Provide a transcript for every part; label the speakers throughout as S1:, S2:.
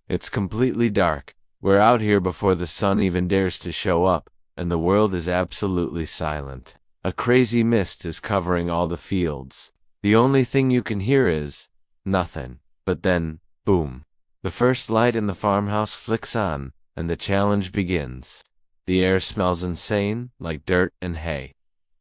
S1: It's completely dark. We're out here before the sun even dares to show up, and the world is absolutely silent. A crazy mist is covering all the fields. The only thing you can hear is nothing. But then, boom. The first light in the farmhouse flicks on, and the challenge begins. The air smells insane, like dirt and hay.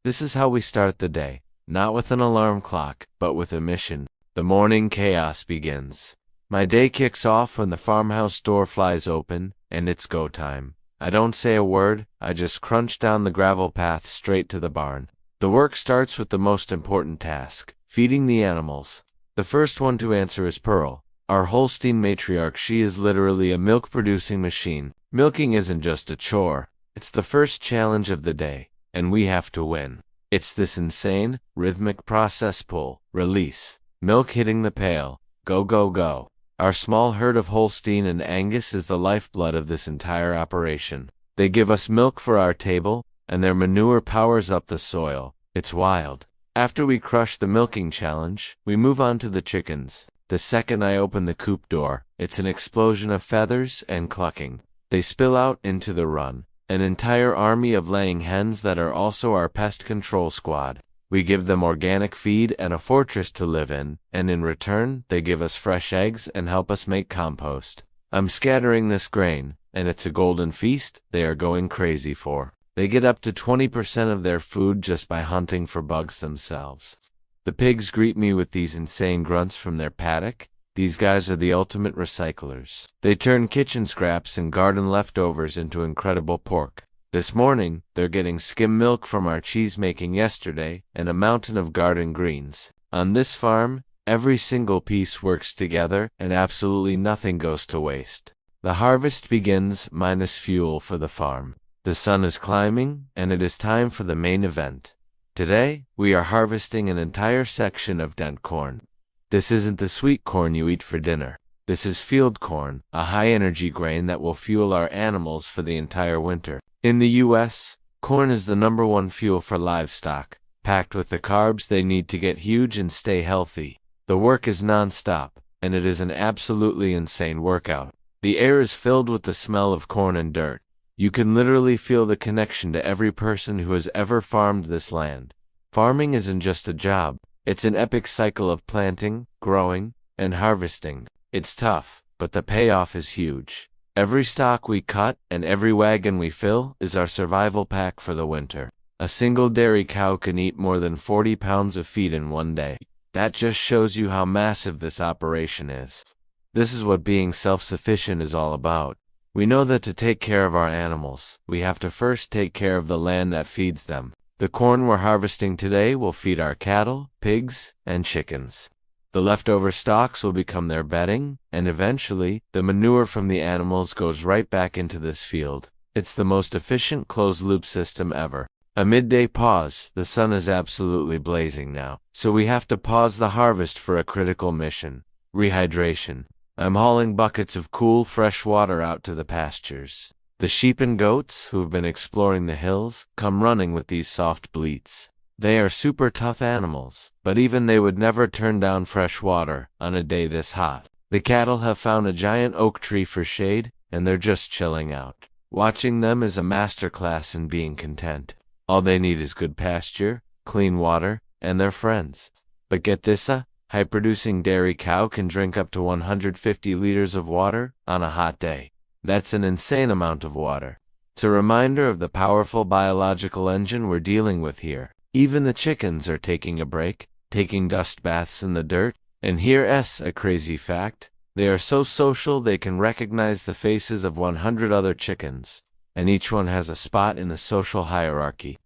S1: This is how we start the day, not with an alarm clock, but with a mission. The morning chaos begins. My day kicks off when the farmhouse door flies open, and it's go time. I don't say a word, I just crunch down the gravel path straight to the barn. The work starts with the most important task, feeding the animals. The first one to answer is Pearl, our Holstein matriarch. She is literally a milk-producing machine. Milking isn't just a chore, it's the first challenge of the day, and we have to win. It's this insane, rhythmic process: pull, release, milk hitting the pail, go go go. Our small herd of Holstein and Angus is the lifeblood of this entire operation. They give us milk for our table, and their manure powers up the soil. It's wild. After we crush the milking challenge, we move on to the chickens. The second I open the coop door, it's an explosion of feathers and clucking. They spill out into the run, an entire army of laying hens that are also our pest control squad. We give them organic feed and a fortress to live in, and in return, they give us fresh eggs and help us make compost. I'm scattering this grain, and it's a golden feast they are going crazy for. They get up to 20% of their food just by hunting for bugs themselves. The pigs greet me with these insane grunts from their paddock. These guys are the ultimate recyclers. They turn kitchen scraps and garden leftovers into incredible pork. This morning, they're getting skim milk from our cheese making yesterday, and a mountain of garden greens. On this farm, every single piece works together, and absolutely nothing goes to waste. The harvest begins minus fuel for the farm. The sun is climbing, and it is time for the main event. Today, we are harvesting an entire section of dent corn. This isn't the sweet corn you eat for dinner. This is field corn, a high-energy grain that will fuel our animals for the entire winter. In the U.S., corn is the #1 fuel for livestock, packed with the carbs they need to get huge and stay healthy. The work is non-stop, and it is an absolutely insane workout. The air is filled with the smell of corn and dirt. You can literally feel the connection to every person who has ever farmed this land. Farming isn't just a job, it's an epic cycle of planting, growing, and harvesting. It's tough, but the payoff is huge. Every stalk we cut and every wagon we fill is our survival pack for the winter. A single dairy cow can eat more than 40 pounds of feed in one day. That just shows you how massive this operation is. This is what being self-sufficient is all about. We know that to take care of our animals, we have to first take care of the land that feeds them. The corn we're harvesting today will feed our cattle, pigs, and chickens. The leftover stalks will become their bedding, and eventually, the manure from the animals goes right back into this field. It's the most efficient closed-loop system ever. A midday pause. The sun is absolutely blazing now, so we have to pause the harvest for a critical mission: rehydration. I'm hauling buckets of cool, fresh water out to the pastures. The sheep and goats, who've been exploring the hills, come running with these soft bleats. They are super tough animals, but even they would never turn down fresh water on a day this hot. The cattle have found a giant oak tree for shade, and they're just chilling out. Watching them is a masterclass in being content. All they need is good pasture, clean water, and their friends. But get this, a high-producing dairy cow can drink up to 150 liters of water on a hot day. That's an insane amount of water. It's a reminder of the powerful biological engine we're dealing with here. Even the chickens are taking a break, taking dust baths in the dirt. And here's a crazy fact: they are so social they can recognize the faces of 100 other chickens, and each one has a spot in the social hierarchy.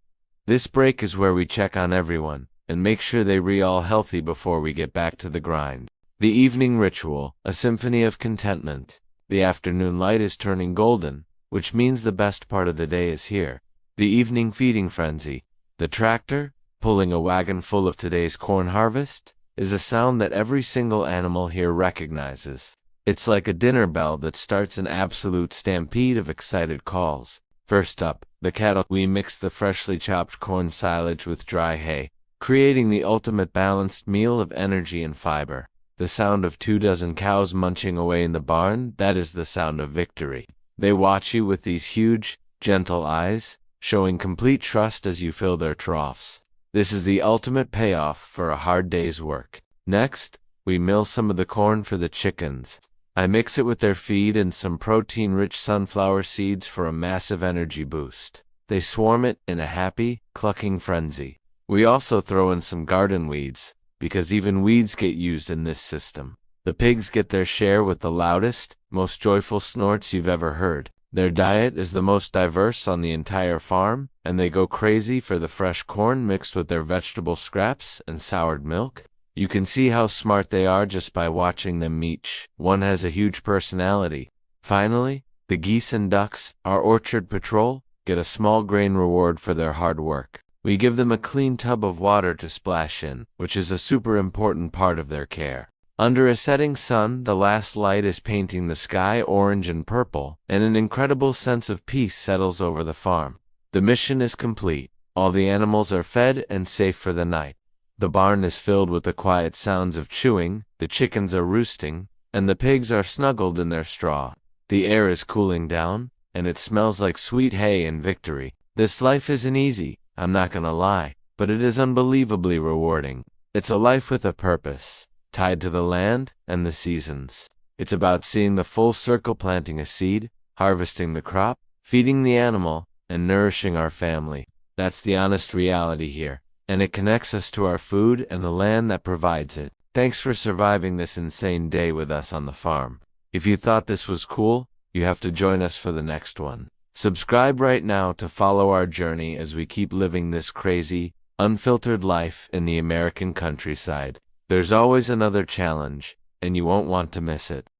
S1: This break is where we check on everyone, and make sure they're all healthy before we get back to the grind. The evening ritual, a symphony of contentment. The afternoon light is turning golden, which means the best part of the day is here. The evening feeding frenzy. The tractor, pulling a wagon full of today's corn harvest, is a sound that every single animal here recognizes. It's like a dinner bell that starts an absolute stampede of excited calls. First up, the cattle. We mix the freshly chopped corn silage with dry hay, creating the ultimate balanced meal of energy and fiber. The sound of 24 cows munching away in the barn, that is the sound of victory. They watch you with these huge, gentle eyes, showing complete trust as you fill their troughs. This is the ultimate payoff for a hard day's work. Next, we mill some of the corn for the chickens. I mix it with their feed and some protein-rich sunflower seeds for a massive energy boost. They swarm it in a happy, clucking frenzy. We also throw in some garden weeds, because even weeds get used in this system. The pigs get their share with the loudest, most joyful snorts you've ever heard. Their diet is the most diverse on the entire farm, and they go crazy for the fresh corn mixed with their vegetable scraps and soured milk. You can see how smart they are just by watching them each. One has a huge personality. Finally, the geese and ducks, our orchard patrol, get a small grain reward for their hard work. We give them a clean tub of water to splash in, which is a super important part of their care. Under a setting sun, the last light is painting the sky orange and purple, and an incredible sense of peace settles over the farm. The mission is complete. All the animals are fed and safe for the night. The barn is filled with the quiet sounds of chewing, the chickens are roosting, and the pigs are snuggled in their straw. The air is cooling down, and it smells like sweet hay and victory. This life isn't easy, I'm not gonna lie, but it is unbelievably rewarding. It's a life with a purpose, tied to the land and the seasons. It's about seeing the full circle, planting a seed, harvesting the crop, feeding the animal, and nourishing our family. That's the honest reality here, and it connects us to our food and the land that provides it. Thanks for surviving this insane day with us on the farm. If you thought this was cool, you have to join us for the next one. Subscribe right now to follow our journey as we keep living this crazy, unfiltered life in the American countryside. There's always another challenge, and you won't want to miss it.